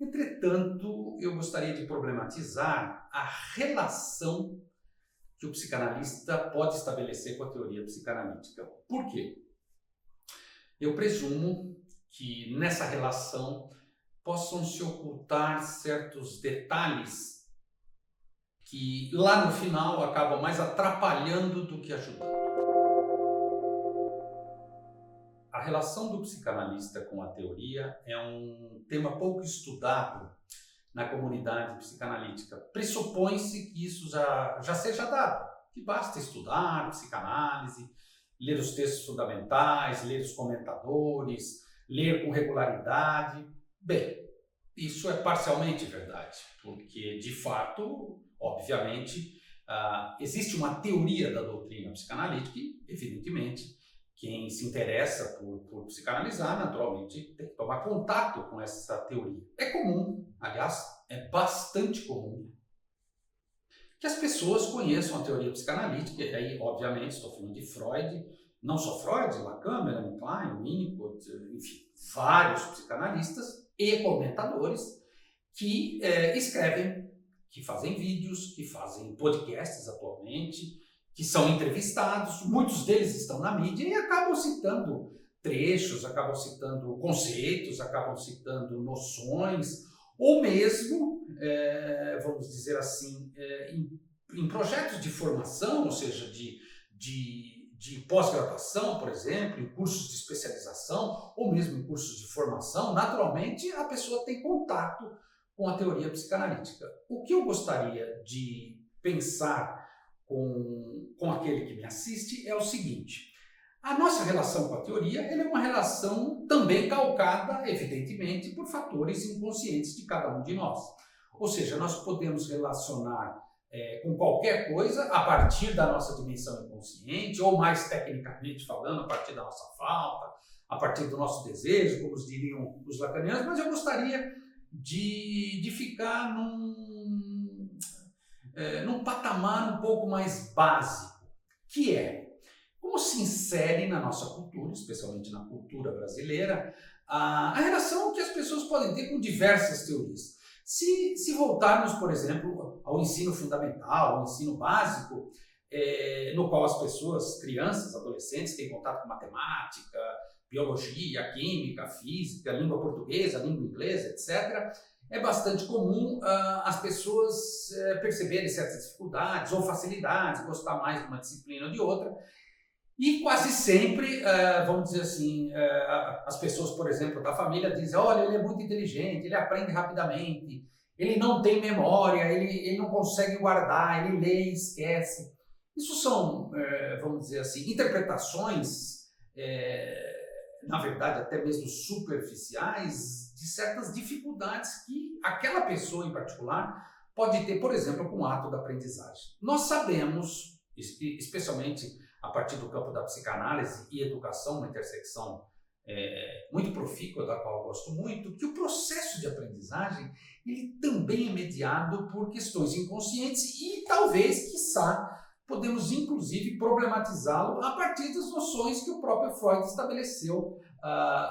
Entretanto, eu gostaria de problematizar a relação que o psicanalista pode estabelecer com a teoria psicanalítica. Por quê? Eu presumo que nessa relação possam se ocultar certos detalhes que lá no final acabam mais atrapalhando do que ajudando. A relação do psicanalista com a teoria é um tema pouco estudado na comunidade psicanalítica. Pressupõe-se que isso já seja dado, que basta estudar psicanálise, ler os textos fundamentais, ler os comentadores, ler com regularidade. Bem, isso é parcialmente verdade, porque de fato, obviamente, existe uma teoria da doutrina psicanalítica e, evidentemente, quem se interessa por psicanalizar, naturalmente, tem que tomar contato com essa teoria. É comum, aliás, é bastante comum, que as pessoas conheçam a teoria psicanalítica, e aí, obviamente, estou falando de Freud, não só Freud, Lacan, Melanie Klein, Winnicott, enfim, vários psicanalistas e comentadores que escrevem, que fazem vídeos, que fazem podcasts atualmente, que são entrevistados, muitos deles estão na mídia e acabam citando trechos, acabam citando conceitos, acabam citando noções, ou mesmo, vamos dizer assim, em projetos de formação, ou seja, de pós-graduação, por exemplo, em cursos de especialização, ou mesmo em cursos de formação, naturalmente a pessoa tem contato com a teoria psicanalítica. O que eu gostaria de pensar com aquele que me assiste é o seguinte: a nossa relação com a teoria é uma relação também calcada, evidentemente, por fatores inconscientes de cada um de nós. Ou seja, nós podemos relacionar com qualquer coisa a partir da nossa dimensão inconsciente, ou mais tecnicamente falando, a partir da nossa falta, a partir do nosso desejo, como diriam os lacanianos, mas eu gostaria de ficar num patamar um pouco mais básico, que é como se insere na nossa cultura, especialmente na cultura brasileira, a relação que as pessoas podem ter com diversas teorias. Se voltarmos, por exemplo, ao ensino fundamental, ao ensino básico, no qual as pessoas, crianças, adolescentes, têm contato com matemática, biologia, química, física, língua portuguesa, língua inglesa, etc., é bastante comum as pessoas perceberem certas dificuldades ou facilidades, gostar mais de uma disciplina ou de outra. E quase sempre, vamos dizer assim, as pessoas, por exemplo, da família dizem: olha, ele é muito inteligente, ele aprende rapidamente, ele não tem memória, ele não consegue guardar, ele lê e esquece. Isso são, vamos dizer assim, interpretações, na verdade até mesmo superficiais, de certas dificuldades que aquela pessoa em particular pode ter, por exemplo, com o ato da aprendizagem. Nós sabemos, especialmente a partir do campo da psicanálise e educação, uma intersecção muito profícua, da qual eu gosto muito, que o processo de aprendizagem ele também é mediado por questões inconscientes e talvez, quiçá, podemos inclusive problematizá-lo a partir das noções que o próprio Freud estabeleceu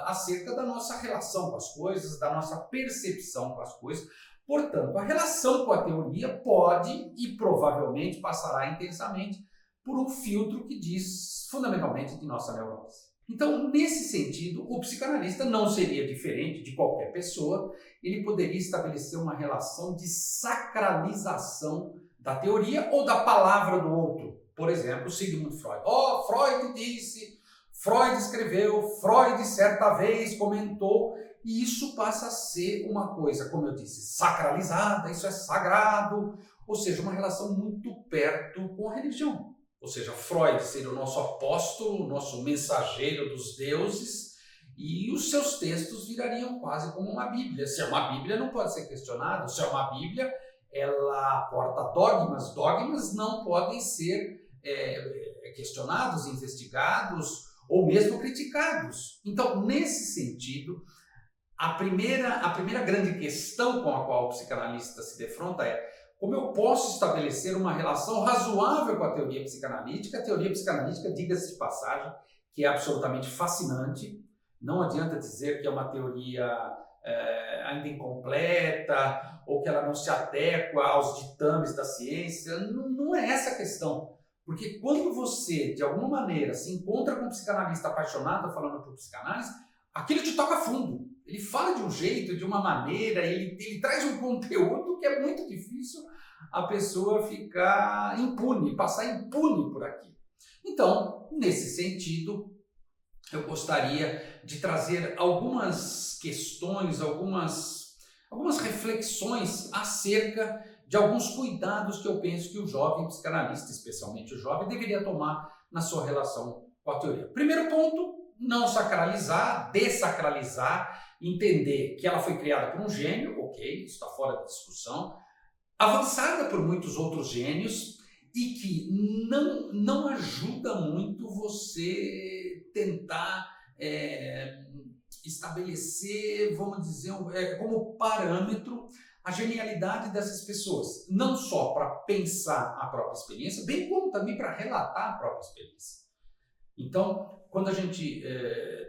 acerca da nossa relação com as coisas, da nossa percepção com as coisas. Portanto, a relação com a teoria pode e provavelmente passará intensamente por um filtro que diz fundamentalmente de nossa neurose. Então, nesse sentido, o psicanalista não seria diferente de qualquer pessoa, ele poderia estabelecer uma relação de sacralização da teoria ou da palavra do outro. Por exemplo, Sigmund Freud. Freud disse, Freud escreveu, Freud certa vez comentou, e isso passa a ser uma coisa, como eu disse, sacralizada, isso é sagrado, ou seja, uma relação muito perto com a religião. Ou seja, Freud seria o nosso apóstolo, o nosso mensageiro dos deuses, e os seus textos virariam quase como uma Bíblia. Se é uma Bíblia, não pode ser questionado. Se é uma Bíblia, ela porta dogmas. Dogmas não podem ser questionados, investigados ou mesmo criticados. Então, nesse sentido, a primeira grande questão com a qual o psicanalista se defronta é: como eu posso estabelecer uma relação razoável com a teoria psicanalítica? A teoria psicanalítica, diga-se de passagem, que é absolutamente fascinante. Não adianta dizer que é uma teoria ainda incompleta, ou que ela não se adequa aos ditames da ciência. Não é essa a questão. Porque quando você, de alguma maneira, se encontra com um psicanalista apaixonado falando por psicanálise, aquilo te toca fundo. Ele fala de um jeito, de uma maneira, ele traz um conteúdo que é muito difícil a pessoa ficar impune, passar impune por aqui. Então, nesse sentido, eu gostaria de trazer algumas questões, algumas reflexões acerca de alguns cuidados que eu penso que o jovem psicanalista, especialmente o jovem, deveria tomar na sua relação com a teoria. Primeiro ponto, não sacralizar, dessacralizar, entender que ela foi criada por um gênio, ok, isso está fora da discussão, avançada por muitos outros gênios e que não ajuda muito você tentar estabelecer, vamos dizer, como parâmetro a genialidade dessas pessoas, não só para pensar a própria experiência, bem como também para relatar a própria experiência. Então, quando a gente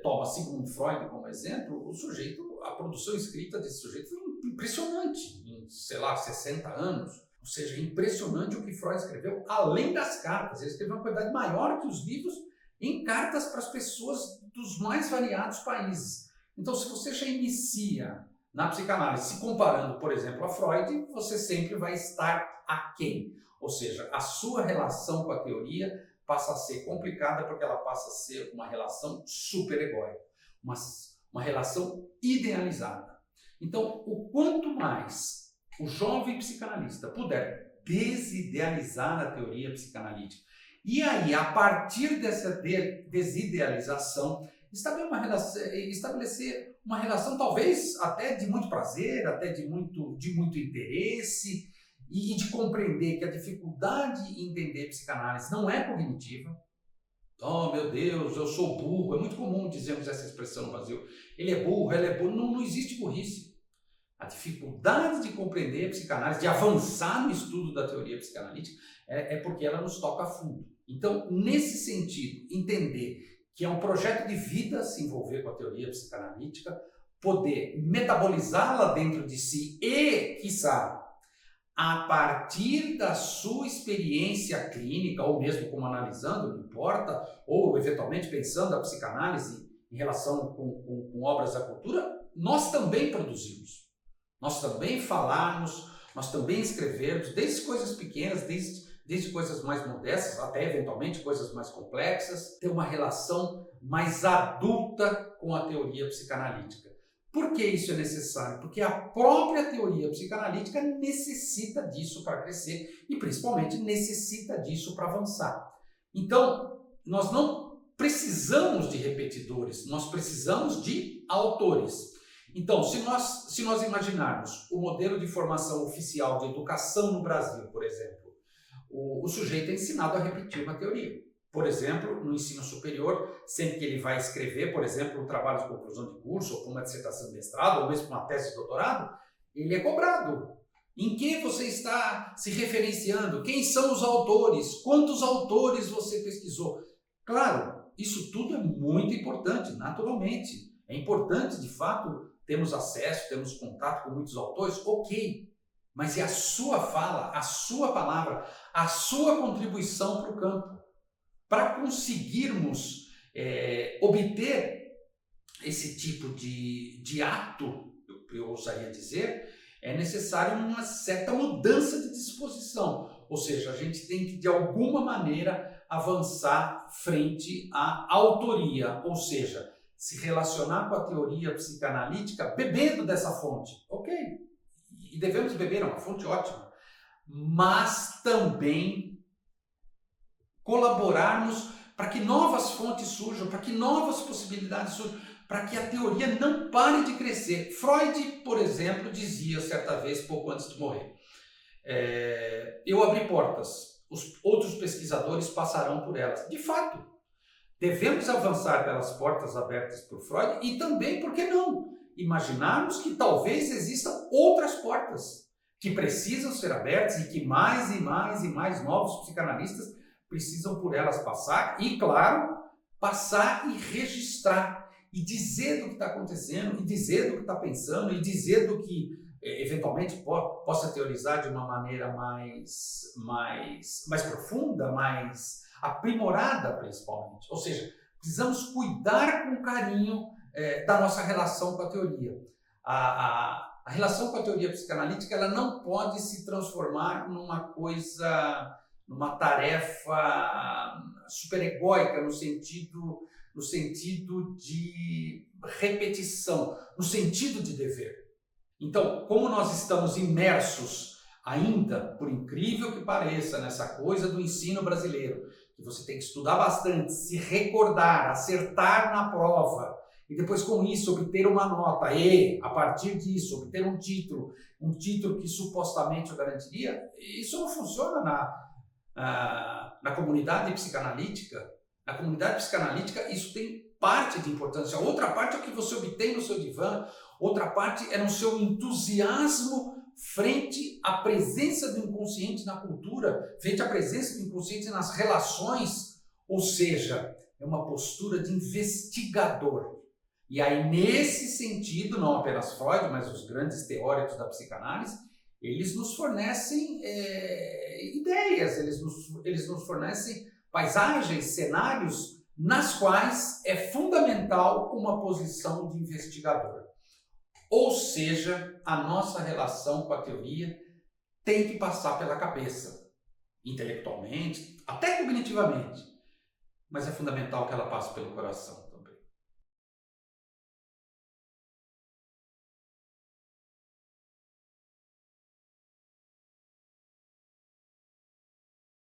toma Sigmund Freud como exemplo, o sujeito, a produção escrita desse sujeito foi impressionante, em, 60 anos. Ou seja, impressionante o que Freud escreveu, além das cartas. Ele escreveu uma quantidade maior que os livros em cartas para as pessoas dos mais variados países. Então, se você já inicia na psicanálise se comparando, por exemplo, a Freud, você sempre vai estar aquém. Ou seja, a sua relação com a teoria passa a ser complicada porque ela passa a ser uma relação superegóica, uma relação idealizada. Então, o quanto mais o jovem psicanalista puder desidealizar a teoria psicanalítica e aí, a partir dessa desidealização, estabelecer uma relação talvez até de muito prazer, até de muito interesse, e de compreender que a dificuldade em entender psicanálise não é cognitiva. Oh, meu Deus, eu sou burro. É muito comum dizermos essa expressão no Brasil. Ele é burro, ela é burro. Não existe burrice. A dificuldade de compreender a psicanálise, de avançar no estudo da teoria psicanalítica, é porque ela nos toca a fundo. Então, nesse sentido, entender que é um projeto de vida se envolver com a teoria psicanalítica, poder metabolizá-la dentro de si e, quiçá, a partir da sua experiência clínica, ou mesmo como analisando, não importa, ou eventualmente pensando a psicanálise em relação com obras da cultura, nós também produzimos. Nós também falamos, nós também escrevemos, desde coisas pequenas, desde coisas mais modestas, até eventualmente coisas mais complexas, ter uma relação mais adulta com a teoria psicanalítica. Por que isso é necessário? Porque a própria teoria psicanalítica necessita disso para crescer e principalmente necessita disso para avançar. Então, nós não precisamos de repetidores, nós precisamos de autores. Então, se nós imaginarmos o modelo de formação oficial de educação no Brasil, por exemplo, o sujeito é ensinado a repetir uma teoria. Por exemplo, no ensino superior, sempre que ele vai escrever, por exemplo, um trabalho de conclusão de curso, ou uma dissertação de mestrado, ou mesmo uma tese de doutorado, ele é cobrado. Em que você está se referenciando? Quem são os autores? Quantos autores você pesquisou? Claro, isso tudo é muito importante, naturalmente. É importante, de fato, termos acesso, termos contato com muitos autores, ok. Mas é a sua fala, a sua palavra, a sua contribuição para o campo. Para conseguirmos obter esse tipo de ato, eu ousaria dizer, é necessário uma certa mudança de disposição. Ou seja, a gente tem que, de alguma maneira, avançar frente à autoria, ou seja, se relacionar com a teoria psicanalítica bebendo dessa fonte. Ok, e devemos beber, é uma fonte ótima, mas também colaborarmos para que novas fontes surjam, para que novas possibilidades surjam, para que a teoria não pare de crescer. Freud, por exemplo, dizia certa vez, pouco antes de morrer, eu abri portas, os outros pesquisadores passarão por elas. De fato, devemos avançar pelas portas abertas por Freud e também, por que não, imaginarmos que talvez existam outras portas que precisam ser abertas e que mais e mais e mais novos psicanalistas precisam por elas passar e, claro, passar e registrar. e dizer do que está acontecendo, e dizer do que está pensando, e dizer do que eventualmente possa teorizar de uma maneira mais profunda, mais aprimorada principalmente. Ou seja, precisamos cuidar com carinho da nossa relação com a teoria. A relação com a teoria psicanalítica ela não pode se transformar numa tarefa superegóica no sentido de repetição, no sentido de dever. Então, como nós estamos imersos ainda, por incrível que pareça, nessa coisa do ensino brasileiro, que você tem que estudar bastante, se recordar, acertar na prova, e depois com isso obter uma nota, e a partir disso obter um título que supostamente o garantiria, isso não funciona na comunidade psicanalítica. Na comunidade psicanalítica isso tem parte de importância, outra parte é o que você obtém no seu divã, outra parte é no seu entusiasmo frente à presença do inconsciente na cultura, frente à presença do inconsciente nas relações, ou seja, é uma postura de investigador. E aí, nesse sentido, não apenas Freud, mas os grandes teóricos da psicanálise, eles nos fornecem ideias, eles nos fornecem paisagens, cenários nas quais é fundamental uma posição de investigador. Ou seja, a nossa relação com a teoria tem que passar pela cabeça, intelectualmente, até cognitivamente, mas é fundamental que ela passe pelo coração.